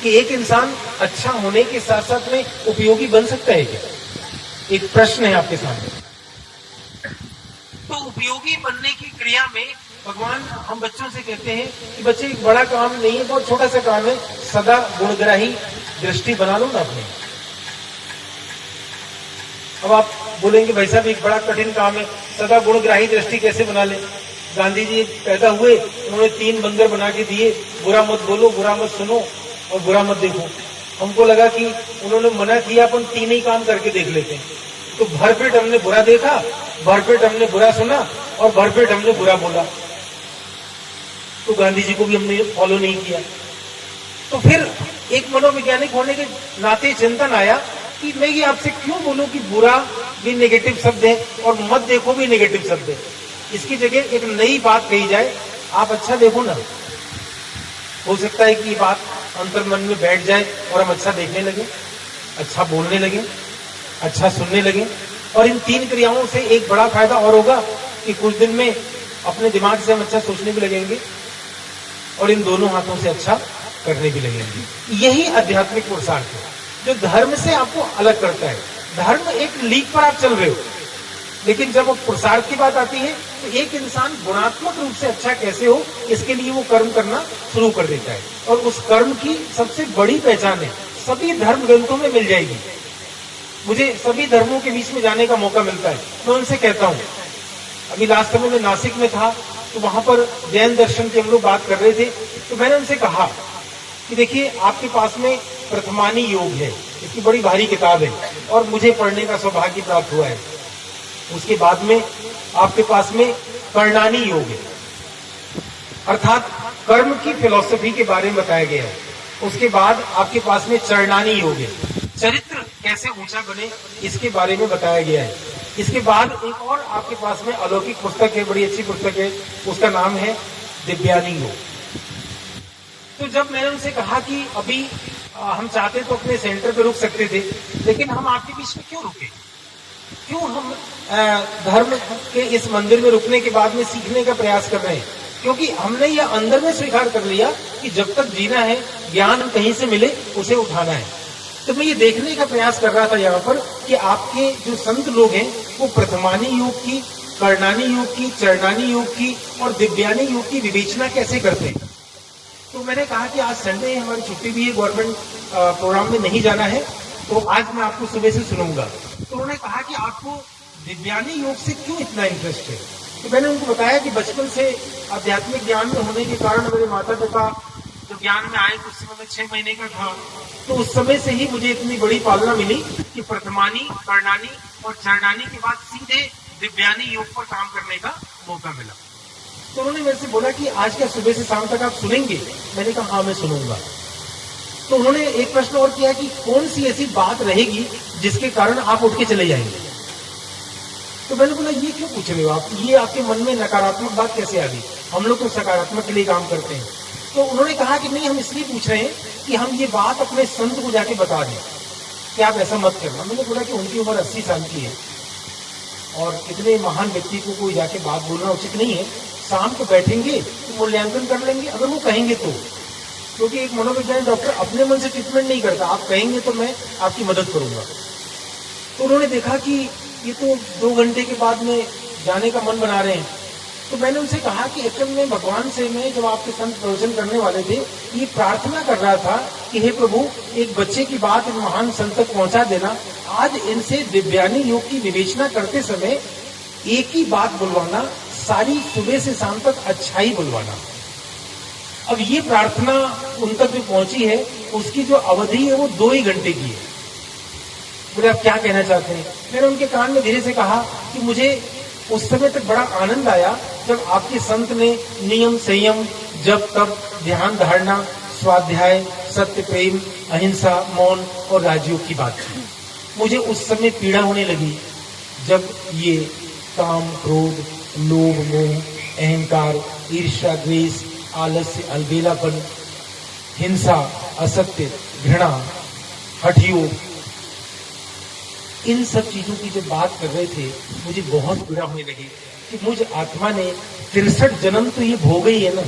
कि एक इंसान अच्छा होने के साथ साथ में उपयोगी बन सकता है क्या? एक प्रश्न है आपके सामने। तो उपयोगी बनने की क्रिया में भगवान हम बच्चों से कहते हैं कि बच्चे एक बड़ा काम नहीं है, बहुत छोटा सा काम है, सदा गुणग्राही दृष्टि बना लो ना अपने। अब आप बोलेंगे भाई साहब एक बड़ा कठिन काम है, सदा गुणग्राही दृष्टि कैसे बना ले? गांधी जी पैदा हुए, उन्होंने 3 बंदर बना के दिए, बुरा मत बोलो, बुरा मत सुनो और बुरा मत देखो। हमको लगा कि उन्होंने मना किया, अपन 3 ही काम करके देख लेते हैं। तो भरपेट हमने बुरा देखा, भरपेट हमने बुरा सुना और भरपेट हमने बुरा बोला। तो गांधी जी को भी हमने फॉलो नहीं किया। तो फिर एक मनोवैज्ञानिक होने के नाते चिंतन आया कि मैं ये आपसे क्यों बोलूं कि बुरा भी नेगेटिव शब्द है और मत देखो भी नेगेटिव शब्द है। इसकी जगह एक नई बात कही जाए, आप अच्छा देखो ना। हो सकता है कि ये बात अंतर्मन में बैठ जाए और हम अच्छा देखने लगे, अच्छा बोलने लगे, अच्छा सुनने लगे। और इन 3 क्रियाओं से एक बड़ा फायदा और होगा कि कुछ दिन में अपने दिमाग से हम अच्छा सोचने भी लगेंगे और इन दोनों हाथों से अच्छा करने भी लगेंगे। यही आध्यात्मिक पुरुषार्थ है जो धर्म से आपको अलग करता है। धर्म एक लीक पर आप चल रहे हो, लेकिन जब पुरुषार्थ की बात आती है तो एक इंसान गुणात्मक रूप से अच्छा कैसे हो, इसके लिए वो कर्म करना शुरू कर देता है। और उस कर्म की सबसे बड़ी पहचान है, सभी धर्म ग्रंथों में मिल जाएगी। मुझे सभी धर्मों के बीच में जाने का मौका मिलता है, मैं उनसे कहता हूँ। अभी लास्ट समय में नासिक में था, तो वहां पर जैन दर्शन की हम लोग बात कर रहे थे। तो मैंने उनसे कहा कि देखिए, आपके पास में प्रथमानी योग है, इसकी बड़ी भारी किताब है और मुझे पढ़ने का सौभाग्य प्राप्त हुआ है। उसके बाद में आपके पास में कर्णानी योग है, अर्थात कर्म की फिलॉसफी के बारे में बताया गया है। उसके बाद आपके पास में चरणानी योग है, चरित्र कैसे ऊंचा बने इसके बारे में बताया गया है। इसके बाद एक और आपके पास में अलौकिक पुस्तक है, बड़ी अच्छी पुस्तक है, उसका नाम है दिव्यानी योग। तो जब मैंने उनसे कहा कि अभी हम चाहते तो अपने सेंटर पे रुक सकते थे, लेकिन हम आपके बीच में क्यों रुके? क्यों हम धर्म के इस मंदिर में रुकने के बाद में सीखने का प्रयास कर रहे हैं? क्योंकि हमने यह अंदर में स्वीकार कर लिया कि जब तक जीना है, ज्ञान कहीं से मिले उसे उठाना है। तो मैं ये देखने का प्रयास कर रहा था यहाँ पर कि आपके जो संत लोग हैं वो प्रथमानी योग की, कर्णानी योग की, चरणानी योग की और दिव्यानी योग की विवेचना कैसे करते हैं। तो मैंने कहा कि आज संडे है, हमारी छुट्टी भी है, गवर्नमेंट प्रोग्राम में नहीं जाना है, तो आज मैं आपको सुबह से सुनूंगा। तो उन्होंने कहा कि आपको दिव्यानी योग से क्यों इतना इंटरेस्ट है? तो मैंने उनको बताया कि बचपन से आध्यात्मिक ज्ञान में होने के कारण मेरे माता पिता जो ज्ञान में आए उस समय मैं 6 महीने का था, तो उस समय से ही मुझे इतनी बड़ी पालना मिली कि प्रथमानी, कर्णानी और चरणानी के बाद सीधे दिव्यानी योग पर काम करने का मौका मिला। तो उन्होंने मेरे से बोला कि आज क्या सुबह से शाम तक आप सुनेंगे? मैंने कहा हाँ, मैं सुनूंगा। तो उन्होंने एक प्रश्न और किया कि कौन सी ऐसी बात रहेगी जिसके कारण आप उठ के चले जाएंगे? तो मैंने बोला ये क्यों पूछ रहे हो आप, ये आपके मन में नकारात्मक बात कैसे आ गई? हम लोग तो सकारात्मक के लिए काम करते हैं। तो उन्होंने कहा कि नहीं, हम इसलिए पूछ रहे हैं कि हम ये बात अपने संत को जाके बता दें कि आप ऐसा मत करना। मैंने बोला कि उनकी उम्र 80 साल की है और इतने महान व्यक्ति को कोई जाके बात बोलना उचित नहीं है। शाम को बैठेंगे तो मूल्यांकन कर लेंगे, अगर वो कहेंगे तो। क्योंकि एक मनोवैज्ञानिक डॉक्टर अपने मन से ट्रीटमेंट नहीं करता, आप कहेंगे तो मैं आपकी मदद करूंगा। तो उन्होंने देखा कि ये तो 2 घंटे के बाद में जाने का मन बना रहे हैं। तो मैंने उनसे कहा कि एक्चुअल में भगवान से मैं जब आपके संत प्रवचन करने वाले थे, ये प्रार्थना कर रहा था कि हे प्रभु, एक बच्चे की बात इन महान संत तक पहुंचा देना। आज इनसे दिव्यानी योग की विवेचना करते समय एक ही बात बुलवाना, सारी सुबह से शाम तक अच्छा ही बुलवाना। अब ये प्रार्थना उन तक जो पहुंची है, उसकी जो अवधि है वो 2 ही घंटे की है। बोले आप क्या कहना चाहते हैं? मैंने उनके कान में धीरे से कहा कि मुझे उस समय तक बड़ा आनंद आया जब आपके संत ने नियम, संयम, जप, तप, ध्यान, धारणा, स्वाध्याय, सत्य, प्रेम, अहिंसा, मौन और राजयोग की बात की। मुझे उस समय पीड़ा होने लगी जब ये काम, क्रोध, लोभ, मोह, अहंकार, ईर्ष्या, द्वेष, आलस्य, अलबेलापन, हिंसा, असत्य, घृणा, हठयोग, इन सब चीजों की जब बात कर रहे थे, मुझे बहुत बुरा होने लगी कि मुझ आत्मा ने 63 जन्म तो ये भोग ही है ना।